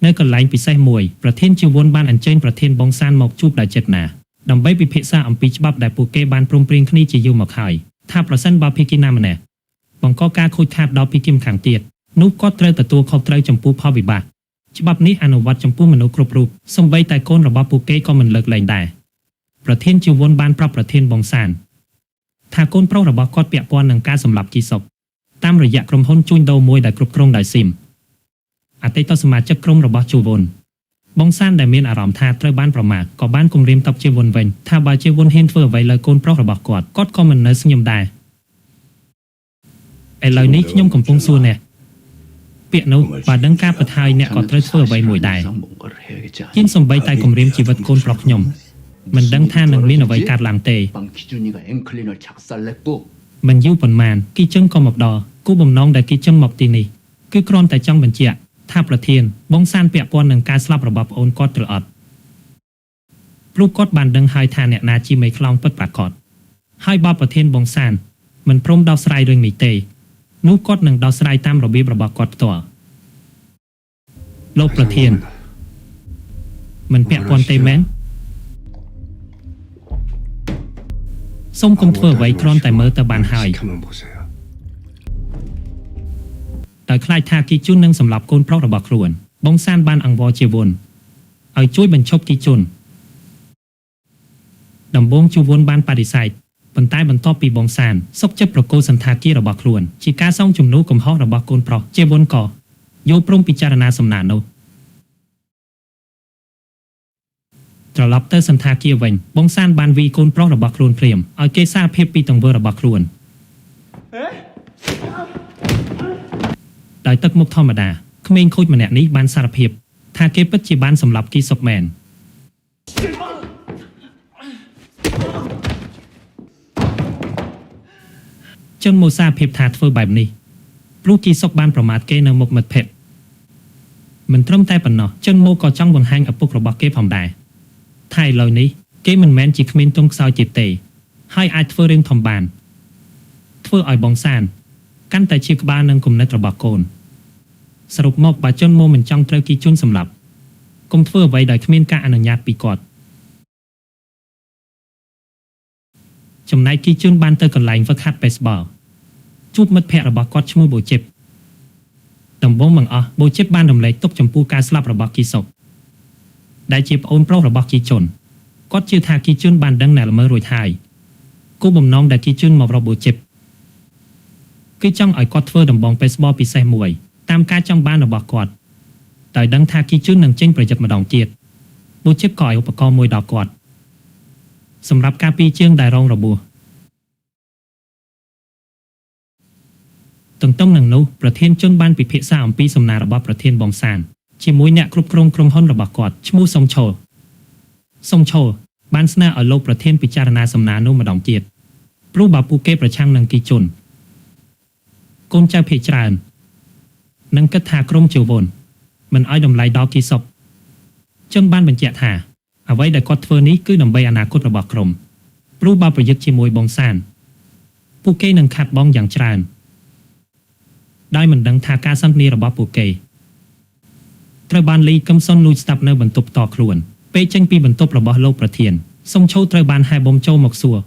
នៅកន្លែងពិសេសមួយប្រធានជាវុនបានអញ្ជើញប្រធានបងសានមកជួបដោយចិត្តណាដើម្បីពិភាក្សាអំពីច្បាប់ដែលពួកគេបានព្រមព្រៀងគ្នាជាយូរមកហើយថាប្រសិនបើភាគីណាម្នាក់បង្កការខូចខាតដល់ភាគីម្ខាងទៀតនោះគាត់ត្រូវទទួលខុសត្រូវចំពោះផលវិបាកច្បាប់នេះអនុវត្តចំពោះមនុស្សគ្រប់រូបសូម្បីតែកូនរបស់ពួកគេក៏មិនលើកលែងដែរប្រធានជាវុនបានប្រាប់ប្រធានបងសានថាកូនប្រុសរបស់គាត់ពាក់ព័ន្ធនឹងការសម្លាប់ជីសុកតាមរយៈក្រុមហ៊ុនជួញដូរមួយដែលគ្រប់គ្រងដោយស៊ីមអតីតសមាជិកក្រុមរបស់ជាវុនបងសានដែលមានអារម្មណ៍ថាត្រូវបានប្រមាថក៏បានគំរាមតបជាវុនវិញថាបើជាវុនហ៊ានធ្វើអ្វីលើកូនប្រុសរបស់គាត់ក៏មិននៅស្ងៀមដែរឥឡូវនេះខ្ញុំកំពុងសួរអ្នកពាក្យនោះបើដឹងការពិតហើយអ្នកក៏ត្រូវធ្វើអ្វីមួយដែរជាងសំបីតែគំរាមជីវិតកូនប្រុសខ្ញុំមិនដឹងថានឹងមានអ្វីកើតឡើងទេមិនយូរប៉ុន្មានគីជឹងក៏មកដល់គូបំណងដែលគីជឹងមកទីនេះគឺគ្រាន់តែចង់បញ្ជាក់ថាប្រធានបងសានពាក់ព័ន្ធនឹងការស្លាប់របស់ប្អូនគាត់ឬអត់ព្រោះគាត់បានដឹងហើយថាអ្នកណាជាមេខ្លោងពិតប្រាកដហើយបើប្រធានបងសានមិនព្រមដោះស្រាយរឿងនេះទេនោះគាត់នឹងដោះស្រាយតាមរបៀបរបស់គាត់ផ្ទាល់លោកប្រធានមិនពាក់ព័ន្ធទេមែនសូមកុំធ្វើអ្វីគ្រាន់តែមើលទៅបានហើយដោយខ្លាចថាគីជុននឹងសម្លាប់កូនប្រុសរបស់ខ្លួនបងសានបានអង្វរជាវុនឲ្យជួយបញ្ឈប់គីជុនដំបូងជាវុនបានបដិសេធប៉ុន្តែបន្ទាប់ពីបងសានសុខចិត្តប្រកល់សន្តាគាររបស់ខ្លួនជាការសងជំនួសកំហុសរបស់កូនប្រុសជាវុនក៏យល់ព្រមពិចារណាសំណានោះត្រឡប់ទៅសន្តាគារវិញបងសានបានវីកូនប្រុសរបស់ខ្លួនភ្លាមឲ្យគេសារភាពពីទង្វើរបស់ខ្លួនដោយទឹកមុខធម្មតាក្មេងខូចម្នាក់នេះបានសារភាពថាគេពិតជាបានសម្លាប់គីសុកមែនជនមូសារភាពថាធ្វើបែបនេះព្រោះគីសុកបានប្រមាថគេនៅមុខមិត្តភក្តិមិនត្រឹមតែប៉ុណ្ណោះជនមូក៏ចង់បង្ហាញឪពុករបស់គេផងដែរថាឥឡូវនេះគេមិនមែនជាក្មេងទន់ខ្សោយទៀតទេហើយអាចធ្វើរឿងធំបានធ្វើឲ្យបងសានកាន់តែជាក្បាលនឹងគំនិតរបស់កូនសរុបមកបើជនមូមិនចង់ត្រូវគីជុនសម្លាប់កុំធ្វើអ្វីដោយគ្មានការអនុញ្ញាតពីគាត់ចំណែកគីជុនបានទៅកន្លែងហ្វឹកហាត់បេសបលជួបមិត្តភក្តិរបស់គាត់ឈ្មោះបូជិបដំបូងបង្អស់បូជិបបានរំលែកទុកចំពោះការស្លាប់របស់គីសុកដែលជាប្អូនប្រុសរបស់គីជុនគាត់ជឿថាគីជុនបានដឹងអ្នកល្មើសរួចហើយគោលបំណងដែលគីជុនមករកបូជិបគឺចង់ឲ្យគាត់ធ្វើដំបងបេសបលពិសេសមួយតាមការចង់បានរបស់គាត់ដោយដឹងថាគីជុននឹងចេញប្រយុទ្ធម្ដងទៀតបូជិបក៏ឲ្យឧបករណ៍មួយដល់គាត់សម្រាប់ការពារជើងដែលរងរបួសទន្ទឹមនឹងនោះប្រធានជនបានពិភាក្សាអំពីសំណើរបស់ប្រធានបងសានជាមួយអ្នកគ្រប់គ្រងក្រុមហ៊ុនរបស់គាត់ឈ្មោះសុងឈោបានស្នើឲ្យលោកប្រធានពិចារណាសំណើនោះម្ដងទៀតព្រោះបើពួកគេប្រឆាំងនឹងគីជុនកូនចៅភាគច្រើននឹងគិតថាក្រុមជាវុនមិនឲ្យតម្លៃដល់គីសុកជនបានបញ្ជាក់ថាអ្វីដែលគាត់ធ្វើនេះគឺដើម្បីអនាគតរបស់ក្រុមព្រោះបើប្រយុទ្ធជាមួយបងសានពួកគេនឹងខាត់បងយ៉ាងច្រើនដោយមិនដឹងថាការសន្ទនារបស់ពួកគេត្រូវបានលីកឹមសុនលួចស្ដាប់នៅបន្ទប់តខ្លួនពេលចេញពីបន្ទប់របស់លោកប្រធានសុងឈោត្រូវបានហែបំចូលមកសួរ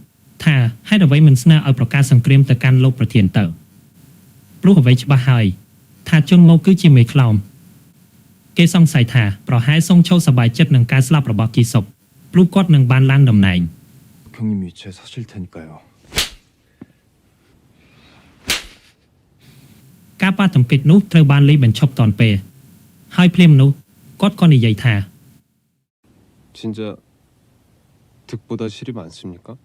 ថាហេតុអ្វីមិនស្នើឲ្យប្រកាសសង្គ្រាមទៅកាន់លោកប្រធានទៅព្រោះអ្វីច្បាស់ហើយថាជនមកគឺជាមេខ្លោមគេសង្ស័យថាប្រហែលសុងឈោសប្បាយចិត្តនឹងការស្លាប់របស់គីសុកព្រោះគាត់នឹងបានឡើងតំណែង형님 위치에 서실 테니까요. ការប៉ះទង្គិចនោះត្រូវបានលីបញ្ឈប់តាន់ពេលហើយភ្លាមនោះគាត់ក៏និយាយថា 진짜 득보다 실이 많습니까?